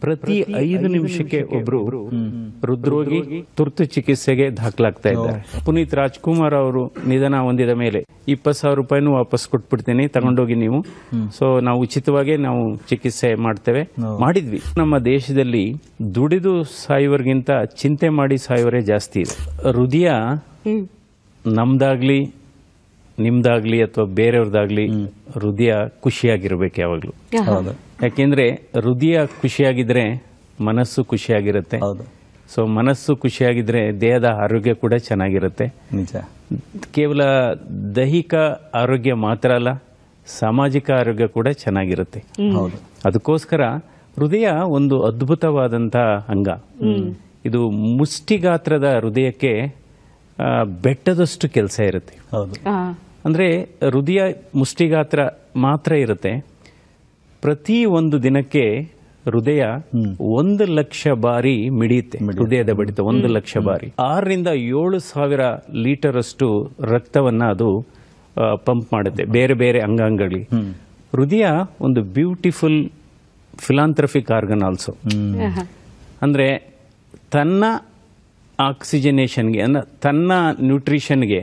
ಪ್ರತಿ 5 ನಿಮಿಷಕ್ಕೆ ಒಬ್ರು ಹೃದ್ರೋಗಿ ತುರ್ತು ಚಿಕಿತ್ಸೆಗೆ ದಾಖಲಾಗ್ತಾ ಇದ್ದಾರೆ. ಪುನೀತ್ ರಾಜ್ಕುಮಾರ್ ಅವರು ನಿಧನ ಹೊಂದಿದ ಮೇಲೆ 20,000 ರೂಪಾಯಿನೂ ವಾಪಸ್ ಕೊಟ್ಬಿಡ್ತೀನಿ, ತಗೊಂಡೋಗಿ ನೀವು. ಸೊ ನಾವು ಉಚಿತವಾಗಿ ನಾವು ಚಿಕಿತ್ಸೆ ಮಾಡಿದ್ವಿ. ನಮ್ಮ ದೇಶದಲ್ಲಿ ದುಡಿದು ಸಾಯುವರಿಗಿಂತ ಚಿಂತೆ ಮಾಡಿ ಸಾಯುವರೇ ಜಾಸ್ತಿ ಇದೆ. ಹೃದಯ ನಮ್ದಾಗ್ಲಿ ನಿಮ್ದಾಗ್ಲಿ ಅಥವಾ ಬೇರೆಯವ್ರದಾಗ್ಲಿ ಹೃದಯ ಖುಷಿಯಾಗಿರ್ಬೇಕು ಯಾವಾಗ್ಲೂ. ಯಾಕೆಂದ್ರೆ ಹೃದಯ ಖುಷಿಯಾಗಿದ್ರೆ ಮನಸ್ಸು ಖುಷಿಯಾಗಿರುತ್ತೆ. ಸೊ ಮನಸ್ಸು ಖುಷಿಯಾಗಿದ್ರೆ ದೇಹದ ಆರೋಗ್ಯ ಕೂಡ ಚೆನ್ನಾಗಿರುತ್ತೆ. ನಿಜ. ಕೇವಲ ದೈಹಿಕ ಆರೋಗ್ಯ ಮಾತ್ರ ಅಲ್ಲ, ಸಾಮಾಜಿಕ ಆರೋಗ್ಯ ಕೂಡ ಚೆನ್ನಾಗಿರುತ್ತೆ. ಅದಕ್ಕೋಸ್ಕರ ಹೃದಯ ಒಂದು ಅದ್ಭುತವಾದಂತಹ ಅಂಗ. ಇದು ಮುಷ್ಟಿಗಾತ್ರದ ಹೃದಯಕ್ಕೆ ಬೆಟ್ಟದಷ್ಟು ಕೆಲಸ ಇರುತ್ತೆ. ಅಂದ್ರೆ ಹೃದಯ ಮುಷ್ಟಿಗಾತ್ರ ಮಾತ್ರ ಇರುತ್ತೆ. ಪ್ರತಿ ಒಂದು ದಿನಕ್ಕೆ ಹೃದಯ 1,00,000 ಬಾರಿ ಮಿಡಿಯುತ್ತೆ. ಹೃದಯದ ಬಡಿತ 1,00,000 ಬಾರಿ. 6,000 to 7,000 ಲೀಟರ್ ಅಷ್ಟು ರಕ್ತವನ್ನ ಅದು ಪಂಪ್ ಮಾಡುತ್ತೆ ಬೇರೆ ಬೇರೆ ಅಂಗಾಂಗಗಳಿಗೆ. ಹೃದಯ ಒಂದು ಬ್ಯೂಟಿಫುಲ್ ಫಿಲಾಂಥ್ರಫಿಕ್ ಆರ್ಗನ್ ಆಲ್ಸೋ. ಅಂದ್ರೆ ತನ್ನ ಆಕ್ಸಿಜನೇಷನ್ಗೆ ತನ್ನ ನ್ಯೂಟ್ರಿಷನ್ಗೆ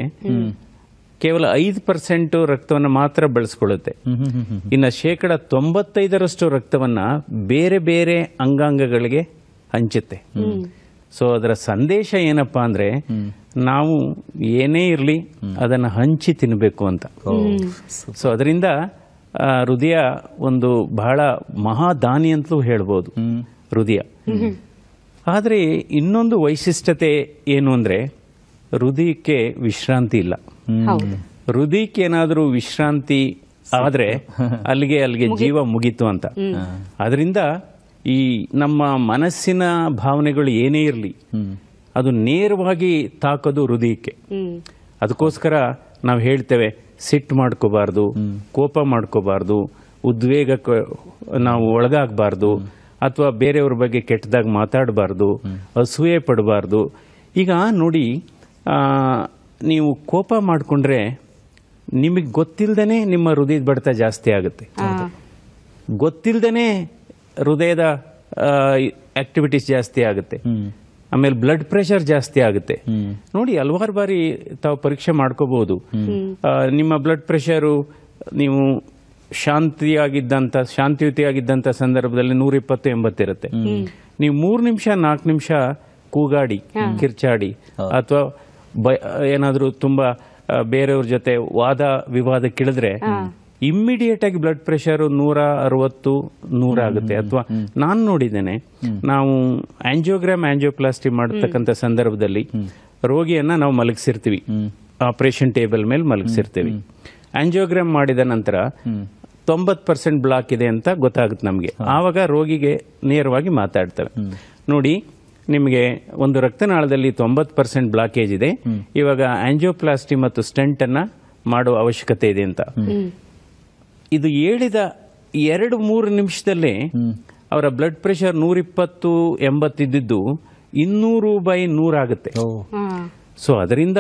ಕೇವಲ 5% ರಕ್ತವನ್ನು ಮಾತ್ರ ಬೆಳೆಸ್ಕೊಳ್ಳುತ್ತೆ. ಇನ್ನು 95% ರಕ್ತವನ್ನ ಬೇರೆ ಬೇರೆ ಅಂಗಾಂಗಗಳಿಗೆ ಹಂಚುತ್ತೆ. ಸೊ ಅದರ ಸಂದೇಶ ಏನಪ್ಪಾ ಅಂದ್ರೆ ನಾವು ಏನೇ ಇರಲಿ ಅದನ್ನ ಹಂಚಿ ತಿನ್ನಬೇಕು ಅಂತ. ಸೊ ಅದರಿಂದ ಹೃದಯ ಒಂದು ಬಹಳ ಮಹಾದಾನಿ ಅಂತಲೂ ಹೇಳ್ಬೋದು ಹೃದಯ. ಆದರೆ ಇನ್ನೊಂದು ವೈಶಿಷ್ಟ್ಯತೆ ಏನು ಅಂದ್ರೆ ಹೃದಯಕ್ಕೆ ವಿಶ್ರಾಂತಿ ಇಲ್ಲ. ಹೃದಯಕ್ಕೆ ಏನಾದರೂ ವಿಶ್ರಾಂತಿ ಆದ್ರೆ ಅಲ್ಲಿಗೆ ಜೀವ ಮುಗೀತು ಅಂತ. ಅದರಿಂದ ಈ ನಮ್ಮ ಮನಸ್ಸಿನ ಭಾವನೆಗಳು ಏನೇ ಇರಲಿ ಅದು ನೇರವಾಗಿ ತಾಕೋದು ಹೃದಯಕ್ಕೆ. ಅದಕ್ಕೋಸ್ಕರ ನಾವು ಹೇಳ್ತೇವೆ ಸಿಟ್ಟು ಮಾಡ್ಕೋಬಾರ್ದು, ಕೋಪ ಮಾಡ್ಕೋಬಾರ್ದು, ಉದ್ವೇಗಕ್ಕೆ ನಾವು ಒಳಗಾಗಬಾರ್ದು, ಅಥವಾ ಬೇರೆಯವ್ರ ಬಗ್ಗೆ ಕೆಟ್ಟದಾಗ ಮಾತಾಡಬಾರ್ದು, ಅಸೂಯೆ ಪಡಬಾರ್ದು. ಈಗ ನೋಡಿ, ನೀವು ಕೋಪ ಮಾಡಿಕೊಂಡ್ರೆ ನಿಮಗೆ ಗೊತ್ತಿಲ್ಲದೇನೆ ನಿಮ್ಮ ಹೃದಯದ ಬಡಿತ ಜಾಸ್ತಿ ಆಗುತ್ತೆ. ಗೊತ್ತಿಲ್ಲದೇನೆ ಹೃದಯದ ಆಕ್ಟಿವಿಟೀಸ್ ಜಾಸ್ತಿ ಆಗುತ್ತೆ. ಆಮೇಲೆ ಬ್ಲಡ್ ಪ್ರೆಷರ್ ಜಾಸ್ತಿ ಆಗುತ್ತೆ. ನೋಡಿ, ಹಲವಾರು ಬಾರಿ ತಾವು ಪರೀಕ್ಷೆ ಮಾಡ್ಕೋಬಹುದು. ನಿಮ್ಮ ಬ್ಲಡ್ ಪ್ರೆಷರು ನೀವು ಶಾಂತಿಯುತಿಯಾಗಿದ್ದಂತ ಸಂದರ್ಭದಲ್ಲಿ 120/80 ಇರುತ್ತೆ. ನೀವು 3 ನಿಮಿಷ 4 ನಿಮಿಷ ಕೂಗಾಡಿ ಕಿರ್ಚಾಡಿ ಅಥವಾ ಏನಾದ್ರೂ ತುಂಬಾ ಬೇರೆಯವ್ರ ಜೊತೆ ವಾದ ವಿವಾದಕ್ಕಿಳಿದ್ರೆ ಇಮ್ಮಿಡಿಯೇಟ್ ಆಗಿ ಬ್ಲಡ್ ಪ್ರೆಷರ್ 160-100 ಆಗುತ್ತೆ. ಅಥವಾ ನಾನು ನೋಡಿದ್ದೇನೆ, ನಾವು ಆಂಜಿಯೋಪ್ಲಾಸ್ಟಿ ಮಾಡತಕ್ಕಂಥ ಸಂದರ್ಭದಲ್ಲಿ ರೋಗಿಯನ್ನ ನಾವು ಮಲಗಿಸಿರ್ತೀವಿ, ಆಪರೇಷನ್ ಟೇಬಲ್ ಮೇಲೆ ಮಲಗಿಸಿರ್ತೀವಿ. ಆಂಜಿಯೋಗ್ರಾಮ್ ಮಾಡಿದ ನಂತರ 90% ಬ್ಲಾಕ್ ಇದೆ ಅಂತ ಗೊತ್ತಾಗುತ್ತೆ ನಮಗೆ. ಆವಾಗ ರೋಗಿಗೆ ನೇರವಾಗಿ ಮಾತಾಡ್ತೇವೆ, ನೋಡಿ ನಿಮಗೆ ಒಂದು ರಕ್ತನಾಳದಲ್ಲಿ 90% ಬ್ಲಾಕೇಜ್ ಇದೆ, ಇವಾಗ ಆಂಜಿಯೋಪ್ಲಾಸ್ಟಿ ಮತ್ತು ಸ್ಟೆಂಟ್ ಅನ್ನ ಮಾಡುವ ಅವಶ್ಯಕತೆ ಇದೆ ಅಂತ. ಇದು ಹೇಳಿದ 2-3 ನಿಮಿಷದಲ್ಲೇ ಅವರ ಬ್ಲಡ್ ಪ್ರೆಷರ್ 120/80 ಇದ್ದಿದ್ದು 200/100 ಆಗುತ್ತೆ. ಸೊ ಅದರಿಂದ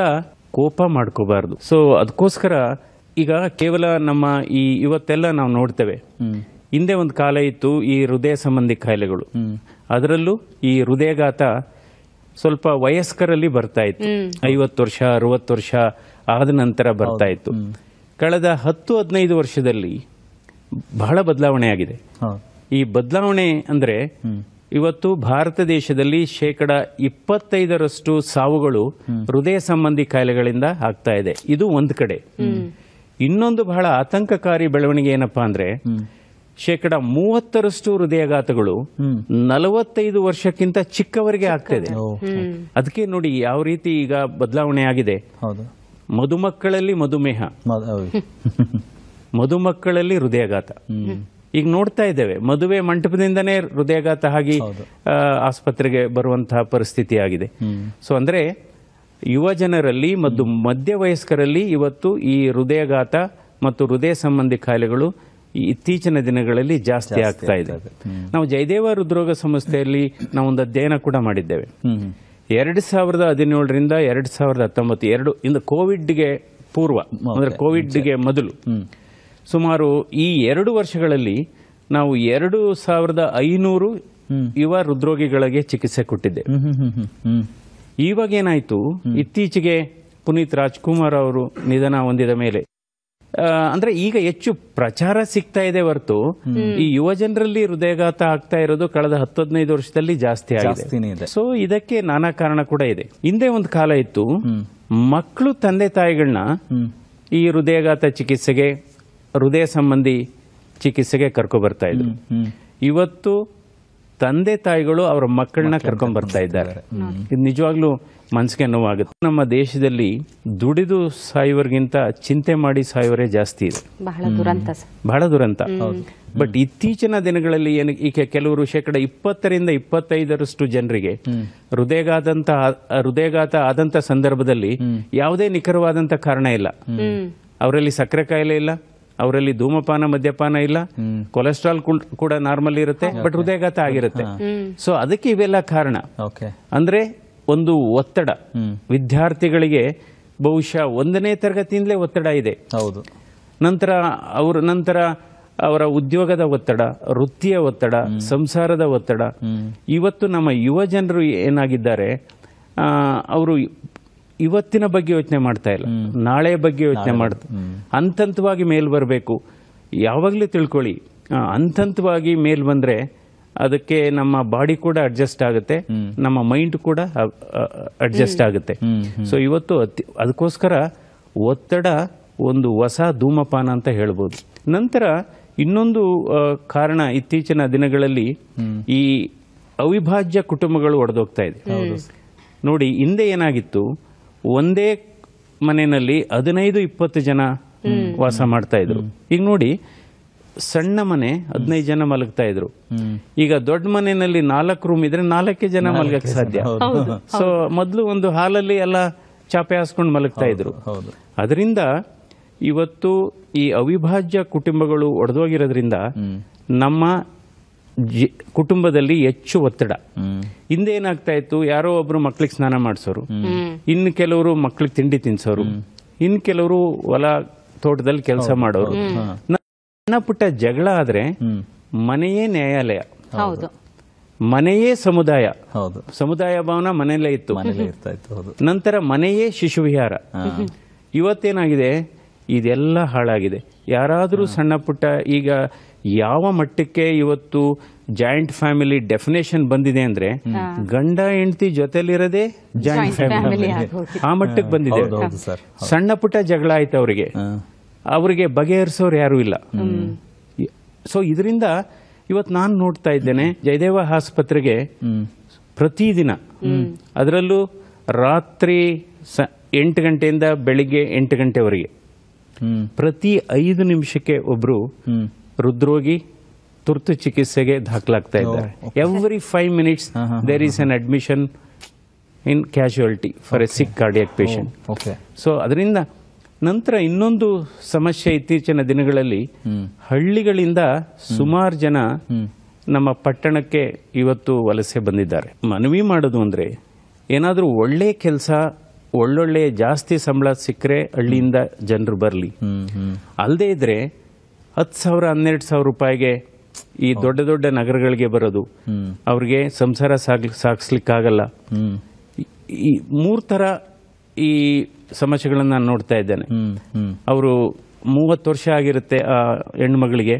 ಕೋಪ ಮಾಡ್ಕೋಬಾರ್ದು. ಸೊ ಅದಕ್ಕೋಸ್ಕರ ಈಗ ಕೇವಲ ನಮ್ಮ ಇವತ್ತೆಲ್ಲ ನಾವು ನೋಡ್ತೇವೆ, ಹಿಂದೆ ಒಂದು ಕಾಲ ಇತ್ತು ಈ ಹೃದಯ ಸಂಬಂಧಿ ಕಾಯಿಲೆಗಳು. ಅದರಲ್ಲೂ ಈ ಹೃದಯಘಾತ ಸ್ವಲ್ಪ ವಯಸ್ಕರಲ್ಲಿ ಬರ್ತಾ ಇತ್ತು. 50 ವರ್ಷ 60 ವರ್ಷ ಆದ ನಂತರ ಬರ್ತಾ ಇತ್ತು. ಕಳೆದ 10-15 ವರ್ಷದಲ್ಲಿ ಬಹಳ ಬದಲಾವಣೆ ಆಗಿದೆ. ಈ ಬದಲಾವಣೆ ಅಂದ್ರೆ ಇವತ್ತು ಭಾರತ ದೇಶದಲ್ಲಿ 25% ಸಾವುಗಳು ಹೃದಯ ಸಂಬಂಧಿ ಕಾಯಿಲೆಗಳಿಂದ ಆಗ್ತಾ ಇದೆ. ಇದು ಒಂದು ಕಡೆ. ಇನ್ನೊಂದು ಬಹಳ ಆತಂಕಕಾರಿ ಬೆಳವಣಿಗೆ ಏನಪ್ಪಾ ಅಂದ್ರೆ 30% ಹೃದಯಘಾತಗಳು 45 ವರ್ಷಕ್ಕಿಂತ ಚಿಕ್ಕವರಿಗೆ ಆಗ್ತಾ ಇದೆ. ಅದಕ್ಕೆ ನೋಡಿ ಯಾವ ರೀತಿ ಈಗ ಬದಲಾವಣೆ ಆಗಿದೆ. ಮಧುಮಕ್ಕಳಲ್ಲಿ ಮಧುಮೇಹ, ಮಧುಮಕ್ಕಳಲ್ಲಿ ಹೃದಯಘಾತ. ಈಗ ನೋಡ್ತಾ ಇದ್ದೇವೆ, ಮದುವೆ ಮಂಟಪದಿಂದನೇ ಹೃದಯಘಾತ ಆಗಿ ಆಸ್ಪತ್ರೆಗೆ ಬರುವಂತಹ ಪರಿಸ್ಥಿತಿ ಆಗಿದೆ. ಸೊ ಅಂದ್ರೆ ಯುವ ಜನರಲ್ಲಿ ಮತ್ತು ಮಧ್ಯ ವಯಸ್ಕರಲ್ಲಿ ಇವತ್ತು ಈ ಹೃದಯಘಾತ ಮತ್ತು ಹೃದಯ ಸಂಬಂಧಿ ಕಾಯಿಲೆಗಳು ಇತ್ತೀಚಿನ ದಿನಗಳಲ್ಲಿ ಜಾಸ್ತಿ ಆಗ್ತಾ ಇದೆ. ನಾವು ಜಯದೇವ ಹೃದ್ರೋಗ ಸಂಸ್ಥೆಯಲ್ಲಿ ನಾವು ಒಂದು ಅಧ್ಯಯನ ಕೂಡ ಮಾಡಿದ್ದೇವೆ. 2017ರಿಂದ 2019 ಇಂದ ಕೋವಿಡ್ಗೆ ಪೂರ್ವ ಅಂದ್ರೆ ಕೋವಿಡ್ಗೆ ಮೊದಲು ಸುಮಾರು ಈ 2 ವರ್ಷಗಳಲ್ಲಿ ನಾವು 2500 ಯುವ ಹೃದ್ರೋಗಿಗಳಿಗೆ ಚಿಕಿತ್ಸೆ ಕೊಟ್ಟಿದ್ದೆ. ಇವಾಗ ಏನಾಯ್ತು, ಇತ್ತೀಚೆಗೆ ಪುನೀತ್ ರಾಜ್ಕುಮಾರ್ ಅವರು ನಿಧನ ಹೊಂದಿದ ಮೇಲೆ ಅಂದ್ರೆ ಈಗ ಹೆಚ್ಚು ಪ್ರಚಾರ ಸಿಗ್ತಾ ಇದೆ ಹೊರತು ಈ ಯುವ ಜನರಲ್ಲಿ ಹೃದಯಾಘಾತ ಆಗ್ತಾ ಇರೋದು ಕಳೆದ 10-15 ವರ್ಷದಲ್ಲಿ ಜಾಸ್ತಿ ಆಗಿದೆ. ಸೊ ಇದಕ್ಕೆ ನಾನಾ ಕಾರಣ ಕೂಡ ಇದೆ. ಹಿಂದೆ ಒಂದು ಕಾಲ ಇತ್ತು, ಮಕ್ಕಳು ತಂದೆ ತಾಯಿಗಳನ್ನ ಈ ಹೃದಯಾಘಾತ ಚಿಕಿತ್ಸೆಗೆ, ಹೃದಯ ಸಂಬಂಧಿ ಚಿಕಿತ್ಸೆಗೆ ಕರ್ಕೊ ಬರ್ತಾ ಇದ್ರು. ಇವತ್ತು ತಂದೆ ತಾಯಿಗಳು ಅವರ ಮಕ್ಕಳನ್ನ ಕರ್ಕೊಂಡ್ ಬರ್ತಾ ಇದ್ದಾರೆ. ಇದು ನಿಜವಾಗ್ಲೂ ಮನಸ್ಸಿಗೆ ನೋವಾಗುತ್ತೆ. ನಮ್ಮ ದೇಶದಲ್ಲಿ ದುಡಿದು ಸಾಯುವರಿಗಿಂತ ಚಿಂತೆ ಮಾಡಿ ಸಾಯುವರೇ ಜಾಸ್ತಿ ಇದೆ. ಬಹಳ ದುರಂತ. ಬಟ್ ಇತ್ತೀಚಿನ ದಿನಗಳಲ್ಲಿ ಈಗ ಕೆಲವರು 20-25% ಜನರಿಗೆ ಹೃದಯಾಘಾತ ಆದಂತ ಸಂದರ್ಭದಲ್ಲಿ ಯಾವುದೇ ನಿಖರವಾದಂತ ಕಾರಣ ಇಲ್ಲ. ಅವರಲ್ಲಿ ಸಕ್ಕರೆ ಕಾಯಿಲೆ ಇಲ್ಲ, ಅವರಲ್ಲಿ ಧೂಮಪಾನ ಮದ್ಯಪಾನ ಇಲ್ಲ, ಕೊಲೆಸ್ಟ್ರಾಲ್ ಕೂಡ ನಾರ್ಮಲ್ ಇರುತ್ತೆ, ಬಟ್ ಹೃದಯಾಘಾತ ಆಗಿರುತ್ತೆ. ಸೊ ಅದಕ್ಕೆ ಇವೆಲ್ಲ ಕಾರಣ. ಅಂದ್ರೆ ಒಂದು ಒತ್ತಡ, ವಿದ್ಯಾರ್ಥಿಗಳಿಗೆ ಬಹುಶಃ 1ನೇ ತರಗತಿಯಿಂದಲೇ ಒತ್ತಡ ಇದೆ. ನಂತರ ಅವರ ಉದ್ಯೋಗದ ಒತ್ತಡ, ವೃತ್ತಿಯ ಒತ್ತಡ, ಸಂಸಾರದ ಒತ್ತಡ. ಇವತ್ತು ನಮ್ಮ ಯುವ ಜನರು ಏನಾಗಿದ್ದಾರೆ, ಅವರು ಇವತ್ತಿನ ಬಗ್ಗೆ ಯೋಚನೆ ಮಾಡ್ತಾ ಇಲ್ಲ, ನಾಳೆ ಬಗ್ಗೆ ಯೋಚನೆ ಮಾಡ್ತಾರೆ. ಹಂತವಾಗಿ ಮೇಲ್ ಬರಬೇಕು. ಯಾವಾಗಲೂ ತಿಳ್ಕೊಳ್ಳಿ, ಹಂತವಾಗಿ ಮೇಲ್ ಬಂದ್ರೆ ಅದಕ್ಕೆ ನಮ್ಮ ಬಾಡಿ ಕೂಡ ಅಡ್ಜಸ್ಟ್ ಆಗುತ್ತೆ, ನಮ್ಮ ಮೈಂಡ್ ಕೂಡ ಅಡ್ಜಸ್ಟ್ ಆಗುತ್ತೆ. ಸೊ ಇವತ್ತು ಅದಕ್ಕೋಸ್ಕರ ಒತ್ತಡ ಒಂದು ಹೊಸ ಧೂಮಪಾನ ಅಂತ ಹೇಳ್ಬೋದು. ನಂತರ ಇನ್ನೊಂದು ಕಾರಣ, ಇತ್ತೀಚಿನ ದಿನಗಳಲ್ಲಿ ಈ ಅವಿಭಾಜ್ಯ ಕುಟುಂಬಗಳು ಒಡೆದೋಗ್ತಾ ಇದೆ. ನೋಡಿ, ಹಿಂದೆ ಏನಾಗಿತ್ತು, ಒಂದೇ ಮನೆಯಲ್ಲಿ 15-20 ಜನ ವಾಸ ಮಾಡ್ತಾ ಇದ್ರು. ಈಗ ನೋಡಿ, ಸಣ್ಣ ಮನೆ 15 ಜನ ಮಲಗ್ತಾ ಇದ್ರು. ಈಗ ದೊಡ್ಡ ಮನೆಯಲ್ಲಿ 4 ರೂಮ್ ಇದ್ರೆ 4 ಜನ ಮಲಗಕ್ಕೆ ಸಾಧ್ಯ. ಸೊ ಮೊದಲು ಒಂದು ಹಾಲಲ್ಲಿ ಎಲ್ಲ ಚಾಪೆ ಹಾಸ್ಕೊಂಡು ಮಲಗ್ತಾ ಇದ್ರು. ಅದರಿಂದ ಇವತ್ತು ಈ ಅವಿಭಾಜ್ಯ ಕುಟುಂಬಗಳು ಒಡೆದೋಗಿರೋದ್ರಿಂದ ನಮ್ಮ ಕುಟುಂಬದಲ್ಲಿ ಹೆಚ್ಚು ಒತ್ತಡ. ಹಿಂದೆ ಏನಾಗ್ತಾ ಇತ್ತು, ಯಾರೋ ಒಬ್ರು ಮಕ್ಳಿಗೆ ಸ್ನಾನ ಮಾಡಿಸೋರು, ಇನ್ನು ಕೆಲವರು ಮಕ್ಳಿಗೆ ತಿಂಡಿ ತಿನ್ಸೋರು, ಇನ್ನು ಕೆಲವರು ಹೊಲ ತೋಟದಲ್ಲಿ ಕೆಲಸ ಮಾಡೋರು. ಸಣ್ಣ ಪುಟ್ಟ ಜಗಳ ಆದ್ರೆ ಮನೆಯೇ ನ್ಯಾಯಾಲಯ, ಮನೆಯೇ ಸಮುದಾಯ ಭವನ ಮನೆಯಲ್ಲೇ ಇತ್ತು. ನಂತರ ಮನೆಯೇ ಶಿಶು ವಿಹಾರ. ಇವತ್ತೇನಾಗಿದೆ, ಇದೆಲ್ಲ ಹಾಳಾಗಿದೆ. ಯಾರಾದ್ರೂ ಸಣ್ಣ ಪುಟ್ಟ, ಈಗ ಯಾವ ಮಟ್ಟಕ್ಕೆ ಇವತ್ತು ಜಾಯಿಂಟ್ ಫ್ಯಾಮಿಲಿ ಡೆಫಿನೇಷನ್ ಬಂದಿದೆ ಅಂದ್ರೆ, ಗಂಡ ಹೆಂಡತಿ ಜೊತೆಲಿರೋದೇ ಜಾಯಿಂಟ್ ಫ್ಯಾಮಿಲಿ, ಆ ಮಟ್ಟಕ್ಕೆ ಬಂದಿದೆ. ಸಣ್ಣ ಪುಟ್ಟ ಜಗಳ ಆಯ್ತು ಅವರಿಗೆ ಬಗೆಹರಿಸೋರು ಯಾರು ಇಲ್ಲ. ಸೊ ಇದರಿಂದ ಇವತ್ತು ನಾನು ನೋಡ್ತಾ ಇದ್ದೇನೆ, ಜಯದೇವ ಆಸ್ಪತ್ರೆಗೆ ಪ್ರತಿದಿನ, ಅದರಲ್ಲೂ ರಾತ್ರಿ 8 ಗಂಟೆಯಿಂದ ಬೆಳಿಗ್ಗೆ 8 ಗಂಟೆವರೆಗೆ ಪ್ರತಿ 5 ನಿಮಿಷಕ್ಕೆ ಒಬ್ರು ಹೃದ್ರೋಗಿ ತುರ್ತು ಚಿಕಿತ್ಸೆಗೆ ದಾಖಲಾಗ್ತಾ ಇದ್ದಾರೆ. Every 5 minutes there is an admission in casualty for a sick cardiac patient. So ಅದರಿಂದ ನಂತರ ಇನ್ನೊಂದು ಸಮಸ್ಯೆ, ಇತ್ತೀಚಿನ ದಿನಗಳಲ್ಲಿ ಹಳ್ಳಿಗಳಿಂದ ಸುಮಾರು ಜನ ನಮ್ಮ ಪಟ್ಟಣಕ್ಕೆ ಇವತ್ತು ವಲಸೆ ಬಂದಿದ್ದಾರೆ. ಮನವಿ ಮಾಡೋದು ಅಂದ್ರೆ, ಏನಾದರೂ ಒಳ್ಳೆ ಕೆಲಸ, ಒಳ್ಳೊಳ್ಳೆ ಜಾಸ್ತಿ ಸಂಬಳ ಸಿಕ್ಕರೆ ಹಳ್ಳಿಯಿಂದ ಜನರು ಬರಲಿ. ಅಲ್ಲದೆ ಇದ್ರೆ 10,000 12,000 ರೂಪಾಯಿಗೆ ಈ ದೊಡ್ಡ ದೊಡ್ಡ ನಗರಗಳಿಗೆ ಬರೋದು, ಅವ್ರಿಗೆ ಸಂಸಾರ ಸಾಗಿಸ್ಲಿಕ್ಕಾಗಲ್ಲ. ಈ 3 ತರ ಈ ಸಮಸ್ಯೆಗಳನ್ನ ನಾನು ನೋಡ್ತಾ ಇದ್ದೇನೆ. ಅವರು 30 ವರ್ಷ ಆಗಿರುತ್ತೆ ಆ ಹೆಣ್ಮಗಳಿಗೆ,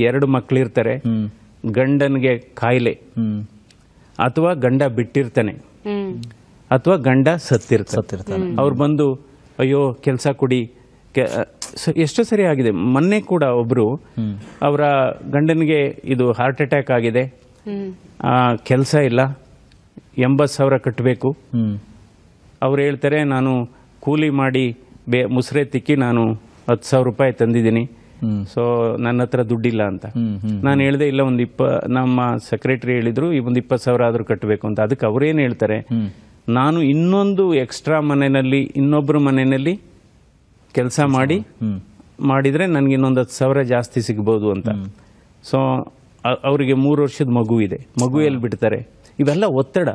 2 ಮಕ್ಕಳಿರ್ತಾರೆ, ಗಂಡನಿಗೆ ಕಾಯಿಲೆ, ಅಥವಾ ಗಂಡ ಬಿಟ್ಟಿರ್ತಾನೆ, ಅಥವಾ ಗಂಡ ಸತ್ತಿರ್ತಾನೆ. ಅವ್ರು ಬಂದು ಅಯ್ಯೋ ಕೆಲಸ ಕೊಡಿ. ಎಷ್ಟು ಸರಿ ಆಗಿದೆ. ಮೊನ್ನೆ ಕೂಡ ಒಬ್ರು ಅವರ ಗಂಡನಿಗೆ ಇದು ಹಾರ್ಟ್ ಅಟ್ಯಾಕ್ ಆಗಿದೆ, ಕೆಲಸ ಇಲ್ಲ, 80,000 ಕಟ್ಟಬೇಕು. ಅವ್ರು ಹೇಳ್ತಾರೆ, ನಾನು ಕೂಲಿ ಮಾಡಿ ಮುಸ್ರೆ ತಿಕ್ಕಿ ನಾನು 10,000 ರೂಪಾಯಿ ತಂದಿದ್ದೀನಿ, ಸೊ ನನ್ನ ಹತ್ರ ದುಡ್ಡಿಲ್ಲ ಅಂತ. ನಾನು ಹೇಳ್ದೆ, ಇಲ್ಲ ನಮ್ಮ ಸೆಕ್ರೆಟರಿ ಹೇಳಿದ್ರು ಒಂದು 20,000 ಆದ್ರೂ ಕಟ್ಟಬೇಕು ಅಂತ. ಅದಕ್ಕೆ ಅವ್ರೇನು ಹೇಳ್ತಾರೆ, ನಾನು ಇನ್ನೊಂದು ಎಕ್ಸ್ಟ್ರಾ ಮನೆಯಲ್ಲಿ, ಇನ್ನೊಬ್ಬರ ಮನೆಯಲ್ಲಿ ಕೆಲಸ ಮಾಡಿದ್ರೆ ನನಗೆ ಇನ್ನೊಂದು 10,000 ಜಾಸ್ತಿ ಸಿಗ್ಬೋದು ಅಂತ. ಸೊ ಅವರಿಗೆ 3 ವರ್ಷದ ಮಗು ಇದೆ, ಮಗು ಎಲ್ಲಿ ಬಿಡ್ತಾರೆ? ಇವೆಲ್ಲ ಒತ್ತಡ.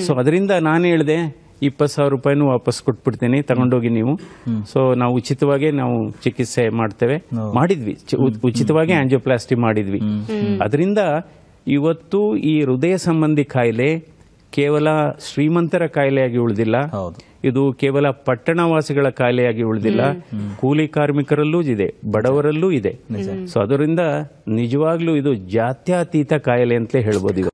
ಸೊ ಅದರಿಂದ ನಾನು ಹೇಳಿದೆ, 20,000 ರೂಪಾಯಿನೂ ವಾಪಸ್ ಕೊಟ್ಬಿಡ್ತೀನಿ, ತಗೊಂಡೋಗಿ ನೀವು. ಸೊ ನಾವು ಉಚಿತವಾಗಿ ನಾವು ಚಿಕಿತ್ಸೆ ಮಾಡಿದ್ವಿ, ಉಚಿತವಾಗಿ ಆಂಜಿಯೋಪ್ಲಾಸ್ಟಿ ಮಾಡಿದ್ವಿ. ಅದರಿಂದ ಇವತ್ತು ಈ ಹೃದಯ ಸಂಬಂಧಿ ಕಾಯಿಲೆ ಕೇವಲ ಶ್ರೀಮಂತರ ಕಾಯಿಲೆಯಾಗಿ ಉಳಿದಿಲ್ಲ, ಇದು ಕೇವಲ ಪಟ್ಟಣವಾಸಿಗಳ ಕಾಯಿಲೆಯಾಗಿ ಉಳಿದಿಲ್ಲ, ಕೂಲಿ ಕಾರ್ಮಿಕರಲ್ಲೂ ಇದೆ, ಬಡವರಲ್ಲೂ ಇದೆ. ಸೊ ಅದರಿಂದ ನಿಜವಾಗ್ಲೂ ಇದು ಜಾತ್ಯತೀತ ಕಾಯಿಲೆ ಅಂತಲೇ ಹೇಳ್ಬೋದು.